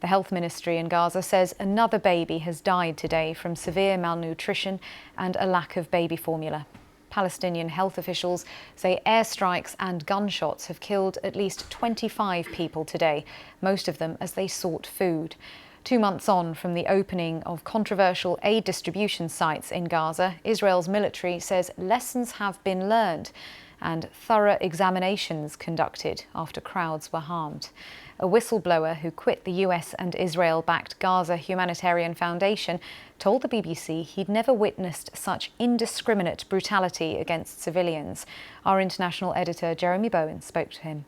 The health ministry in Gaza says another baby has died today from severe malnutrition and a lack of baby formula. Palestinian health officials say airstrikes and gunshots have killed at least 25 people today, most of them as they sought food. 2 months on from the opening of controversial aid distribution sites in Gaza, Israel's military says lessons have been learned and thorough examinations conducted after crowds were harmed. A whistleblower who quit the US and Israel-backed Gaza Humanitarian Foundation told the BBC he'd never witnessed such indiscriminate brutality against civilians. Our international editor Jeremy Bowen spoke to him.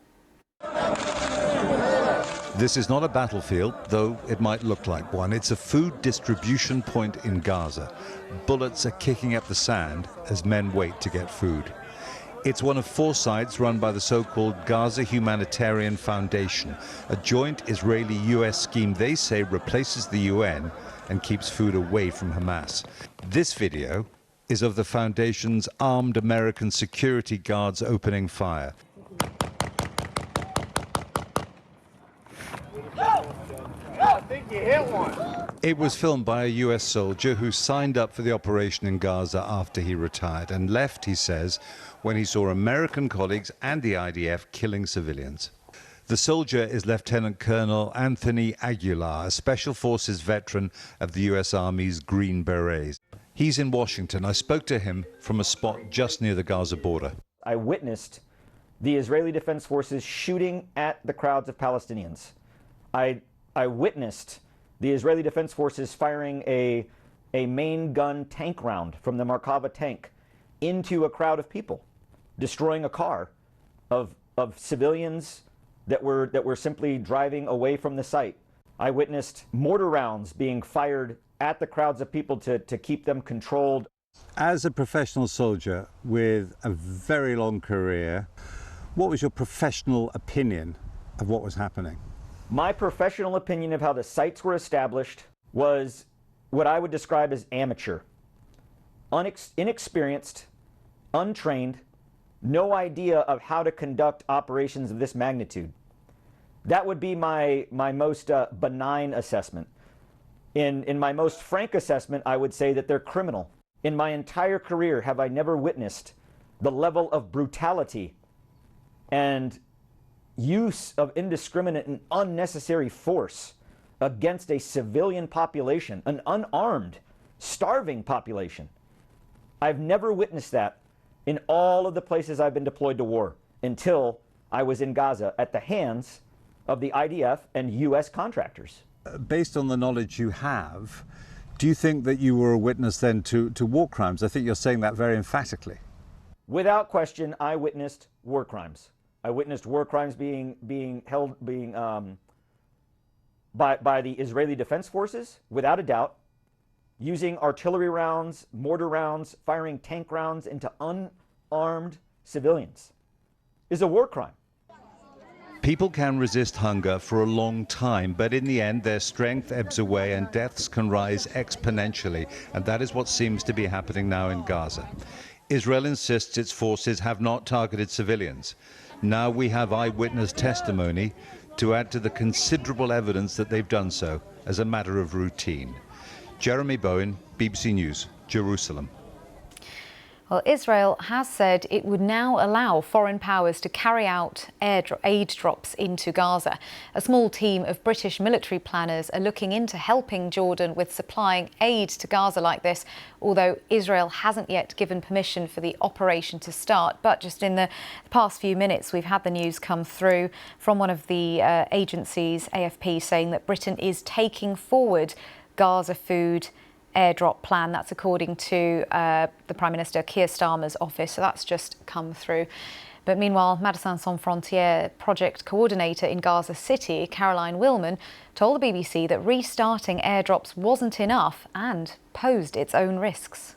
This is not a battlefield, though it might look like one. It's a food distribution point in Gaza. Bullets are kicking up the sand as men wait to get food. It's one of 4 sites run by the so-called Gaza Humanitarian Foundation, a joint Israeli-US scheme they say replaces the UN and keeps food away from Hamas. This video is of the foundation's armed American security guards opening fire. I think you hit one. It was filmed by a US soldier who signed up for the operation in Gaza after he retired and left, he says, when he saw American colleagues and the IDF killing civilians. The soldier is Lieutenant Colonel Anthony Aguilar, a Special Forces veteran of the US Army's Green Berets. He's in Washington. I spoke to him from a spot just near the Gaza border. I witnessed the Israeli Defense Forces shooting at the crowds of Palestinians. I witnessed the Israeli Defense Forces firing a main gun tank round from the Merkava tank into a crowd of people, destroying a car of civilians that were simply driving away from the site. I witnessed mortar rounds being fired at the crowds of people to keep them controlled. As a professional soldier with a very long career, what was your professional opinion of what was happening? My professional opinion of how the sites were established was what I would describe as amateur. Inexperienced, untrained, no idea of how to conduct operations of this magnitude. That would be my most benign assessment. In my most frank assessment, I would say that they're criminal. In my entire career, have I never witnessed the level of brutality and use of indiscriminate and unnecessary force against a civilian population, an unarmed, starving population. I've never witnessed that in all of the places I've been deployed to war until I was in Gaza at the hands of the IDF and US contractors. Based on the knowledge you have, do you think that you were a witness then to war crimes? I think you're saying that very emphatically. Without question, I witnessed war crimes. I witnessed war crimes being by the Israeli Defense Forces, without a doubt, using artillery rounds, mortar rounds, firing tank rounds into unarmed civilians is a war crime. People can resist hunger for a long time, but in the end their strength ebbs away and deaths can rise exponentially, and that is what seems to be happening now in Gaza. Israel insists its forces have not targeted civilians. Now we have eyewitness testimony to add to the considerable evidence that they've done so as a matter of routine. Jeremy Bowen, BBC News, Jerusalem. Well, Israel has said it would now allow foreign powers to carry out aid drops into Gaza. A small team of British military planners are looking into helping Jordan with supplying aid to Gaza like this, although Israel hasn't yet given permission for the operation to start. But just in the past few minutes, we've had the news come through from one of the agencies, AFP, saying that Britain is taking forward Gaza food airdrop plan. That's according to the Prime Minister Keir Starmer's office. So that's just come through. But meanwhile, Médecins Sans Frontières project coordinator in Gaza City, Caroline Willman, told the BBC that restarting airdrops wasn't enough and posed its own risks.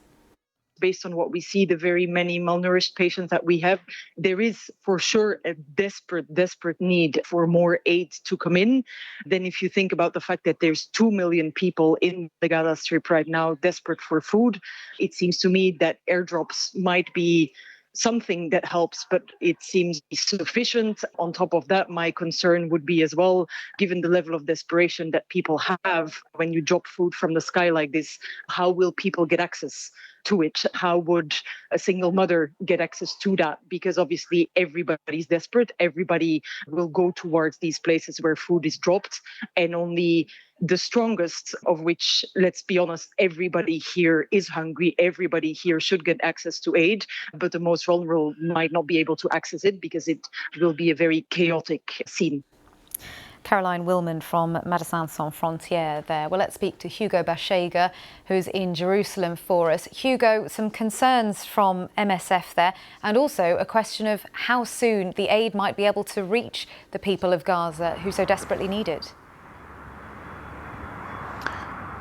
Based on what we see, the very many malnourished patients that we have, there is for sure a desperate need for more aid to come in. Then if you think about the fact that there's 2 million people in the Gaza Strip right now desperate for food, it seems to me that airdrops might be something that helps, but it seems sufficient. On top of that, my concern would be as well, given the level of desperation that people have when you drop food from the sky like this, how will people get access to it? How would a single mother get access to that? Because obviously everybody's desperate. Everybody will go towards these places where food is dropped, and only the strongest, of which, let's be honest, everybody here is hungry. Everybody here should get access to aid, but the most vulnerable might not be able to access it because it will be a very chaotic scene. Caroline Willman from Médecins Sans Frontières there. Well, let's speak to Hugo Bashega, who's in Jerusalem for us. Hugo, some concerns from MSF there, and also a question of how soon the aid might be able to reach the people of Gaza who so desperately need it.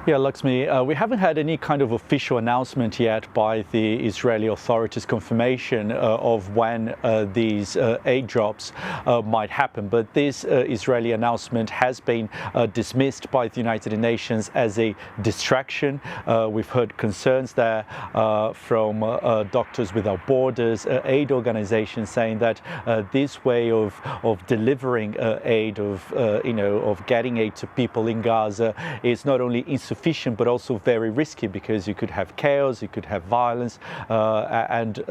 Yeah, Lakshmi, we haven't had any kind of official announcement yet by the Israeli authorities, confirmation of when these aid drops might happen. But this Israeli announcement has been dismissed by the United Nations as a distraction. We've heard concerns there from Doctors Without Borders, aid organizations, saying that this way of delivering aid, of getting aid to people in Gaza is not only insufficient but also very risky, because you could have chaos, you could have violence, and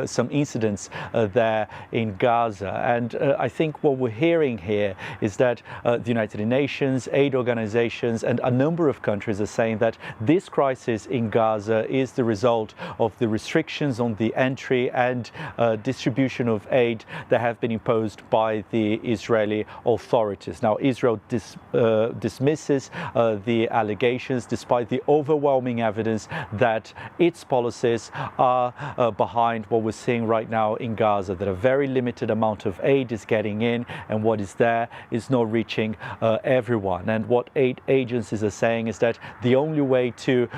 some incidents there in Gaza. And I think what we're hearing here is that the United Nations, aid organizations, and a number of countries are saying that this crisis in Gaza is the result of the restrictions on the entry and distribution of aid that have been imposed by the Israeli authorities. Now, Israel dismisses the allegations, despite the overwhelming evidence that its policies are behind what we're seeing right now in Gaza, that a very limited amount of aid is getting in, and what is there is not reaching everyone. And what aid agencies are saying is that the only way to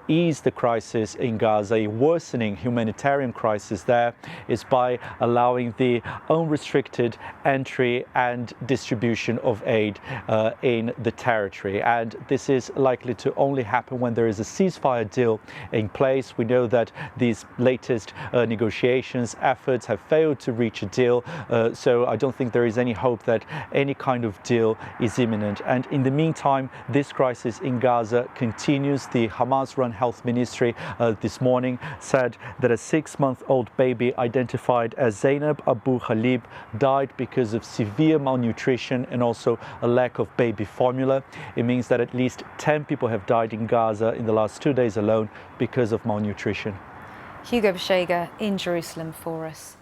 ease the crisis in Gaza, a worsening humanitarian crisis there, is by allowing the unrestricted entry and distribution of aid in the territory. And this is likely to only happen when there is a ceasefire deal in place. We know that these latest negotiations efforts have failed to reach a deal, so I don't think there is any hope that any kind of deal is imminent. And in the meantime, this crisis in Gaza continues. The Hamas-run health ministry this morning said that a 6-month-old baby identified as Zainab Abu Khalib died because of severe malnutrition and also a lack of baby formula. It means that at least 10 people have died in Gaza in the last 2 days alone because of malnutrition. Hugo Bashega in Jerusalem for us.